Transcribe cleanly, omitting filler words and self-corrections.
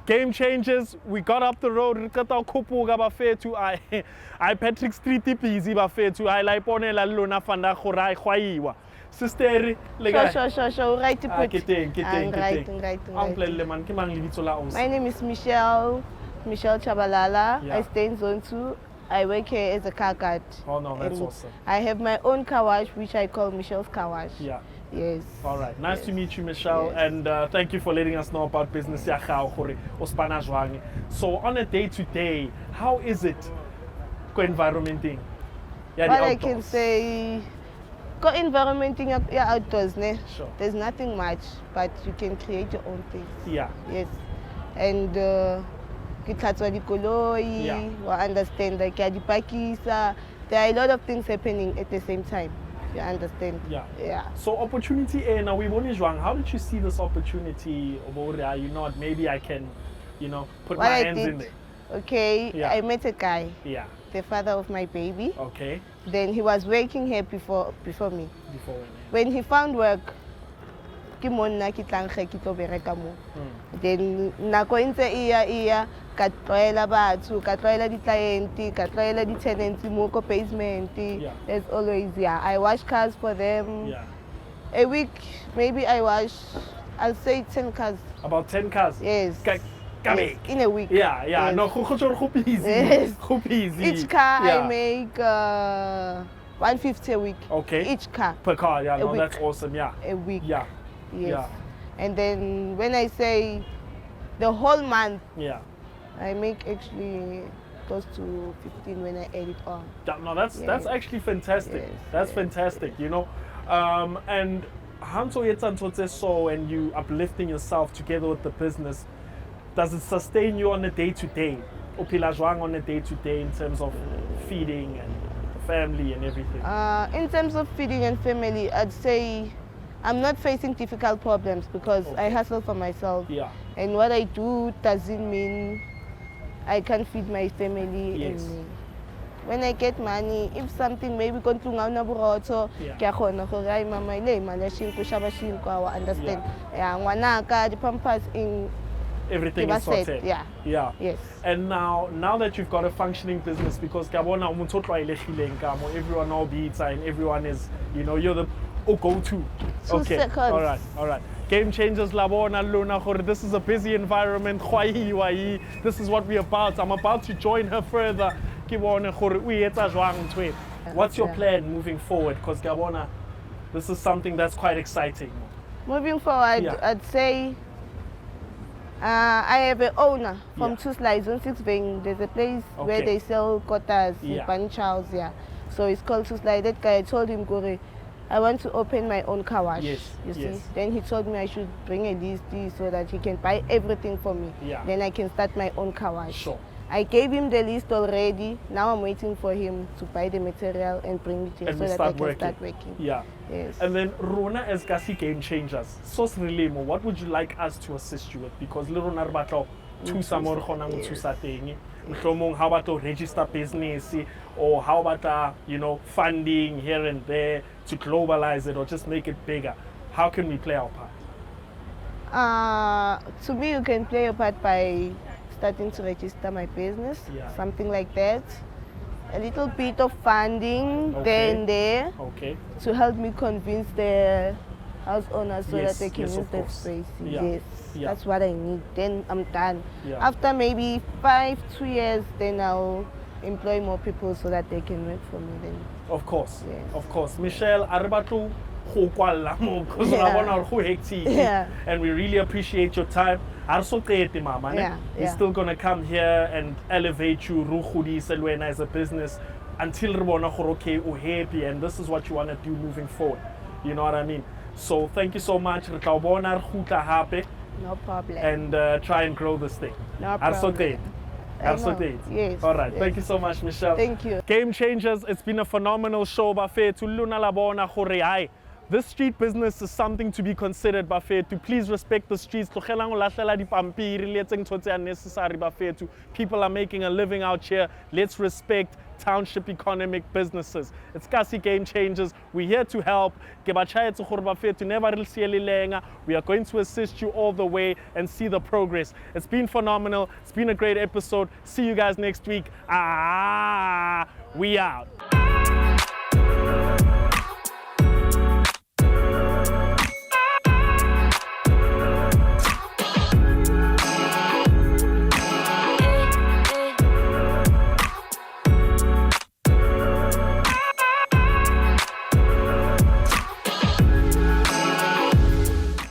Game changes. We got up the road. I Patrick Street busy bafethu. I like ponela lona fanda khorai khwaiwa. Sister Sure. Right to put. Right. My name is Michelle Chabalala. Yeah. I stay in Zone 2. I work here as a car guard. Oh no, that's And awesome. I have my own car wash, which I call Michelle's Car Wash. Yeah. Yes. All right. Nice Yes. to meet you, Michelle, Yes. and thank you for letting us know about business. So on a day-to-day, how is it co-environmenting? Yeah, What I can say, co-environmenting outdoors, ne? Sure. There's nothing much, but you can create your own things. Yeah. Yes. And ke tlhatswa dikoloi, Yeah. wa understand, like ke a di pakisa. There are a lot of things happening at the same time. You understand? Yeah. Yeah. So opportunity, now we want to. How did you see this opportunity? You know what? Maybe I can, put What my I hands in did, there. okay, Yeah. I met a guy, Yeah. the father of my baby. Okay. Then he was working here before me. Before When he found work, ke monna ke tlang ge ke tlo bereka mo. Then nako e ntse e ya ka tlwaela batho, ka tlwaela di-client, ka tlwaela di-tenants mo ko basement. Yeah. There's always, I wash cars for them. Yeah. A week, maybe I'll say 10 cars. About 10 cars. Yes. Yes, in a week. Yeah. Yes. No, go easy. Yes. Go easy. Each car Yeah. I make 150 a week. Okay. Each car. Per car, yeah. A No, week. that's awesome. Yeah. A week. Yeah. Yes. Yeah. And then when I say the whole month, Yeah. I make actually close to 15 when I add it on. Yeah, no, that's Yes. actually fantastic. Yes, That's yes, fantastic, And Hanso Yetzantotse so and you uplifting yourself together with the business, does it sustain you on a day-to-day? Upila jwang on a day-to-day in terms of feeding and family and everything? In terms of feeding and family, I'd say I'm not facing difficult problems because I hustle for myself. Yeah. And what I do doesn't mean I can't feed my family. Yes. And me. When I get money, if something maybe kontlunga na buroto, Yeah. ke a kgona gore ai mama ile imali ya shinkwa shaba shinkwa wa understand. Yeah, ngwanaka di pampers in Everything ke is ba set, sorted. yeah. Yeah. Yes. And now that you've got a functioning business, because everyone now beats and everyone is, you're the go-to. 2 Okay. seconds. All right. Game changers, Labona Luna. This is a busy environment. This is what we're about. I'm about to join her further. What's your plan moving forward? Because Gabona, this is something that's quite exciting. Moving forward, Yeah. I'd say I have an owner from Yeah. Two Slides on 6 Ving. There's a place where Okay. they sell kotas Yeah. in Panchals, yeah. So it's called Two Slides. That guy, I told him, Gore, I want to open my own car wash. Yes, You yes. see? Then he told me I should bring a list so that he can buy everything for me. Yeah. Then I can start my own car wash. Sure. I gave him the list already. Now I'm waiting for him to buy the material and bring it here And so we that I start can working. start working. Yeah. Yes. And then Rona as Kasi Game Changers, Sos Relemo, what would you like us to assist you with? Because Lorona Rabato, two samor khona Yes. two sateng. How about to register business or how about funding here and there to globalize it or just make it bigger? How can we play our part? To me, you can play a part by starting to register my business, Yeah. something like that. A little bit of funding Okay. there and there Okay. to help me convince the house owners so Yes, that they can yes, use of that course. space. Yeah. Yes, Yeah. that's what I need. Then I'm done. Yeah. After maybe 2 years, then I'll employ more people so that they can work for me. Then Of course. Yes. Of course. Michelle, Arabatu, because Yeah. and we really appreciate your time. Yeah, We're yeah. still gonna come here and elevate you Selwena as a business until okay, we're happy and this is what you wanna do moving forward. You know what I mean? So thank you so much. no problem. And try and grow this thing. No problem. Absolutely. Yes. All right. yes. Thank you so much, Michelle. Thank you. Game changers. It's been a phenomenal show. Buffet to Luna Labona Khoreai. This street business is something to be considered, bafethu. Please respect the streets. Tlogelang ho lahlela dipampiri le etse ntho tse unnecessary, bafethu. People are making a living out here. Let's respect township economic businesses. It's Kasi Game Changers. We're here to help. Ke ba tjhaetse gore bafethu, never re siye le lenga. We are going to assist you all the way and see the progress. It's been phenomenal. It's been a great episode. See you guys next week. We out.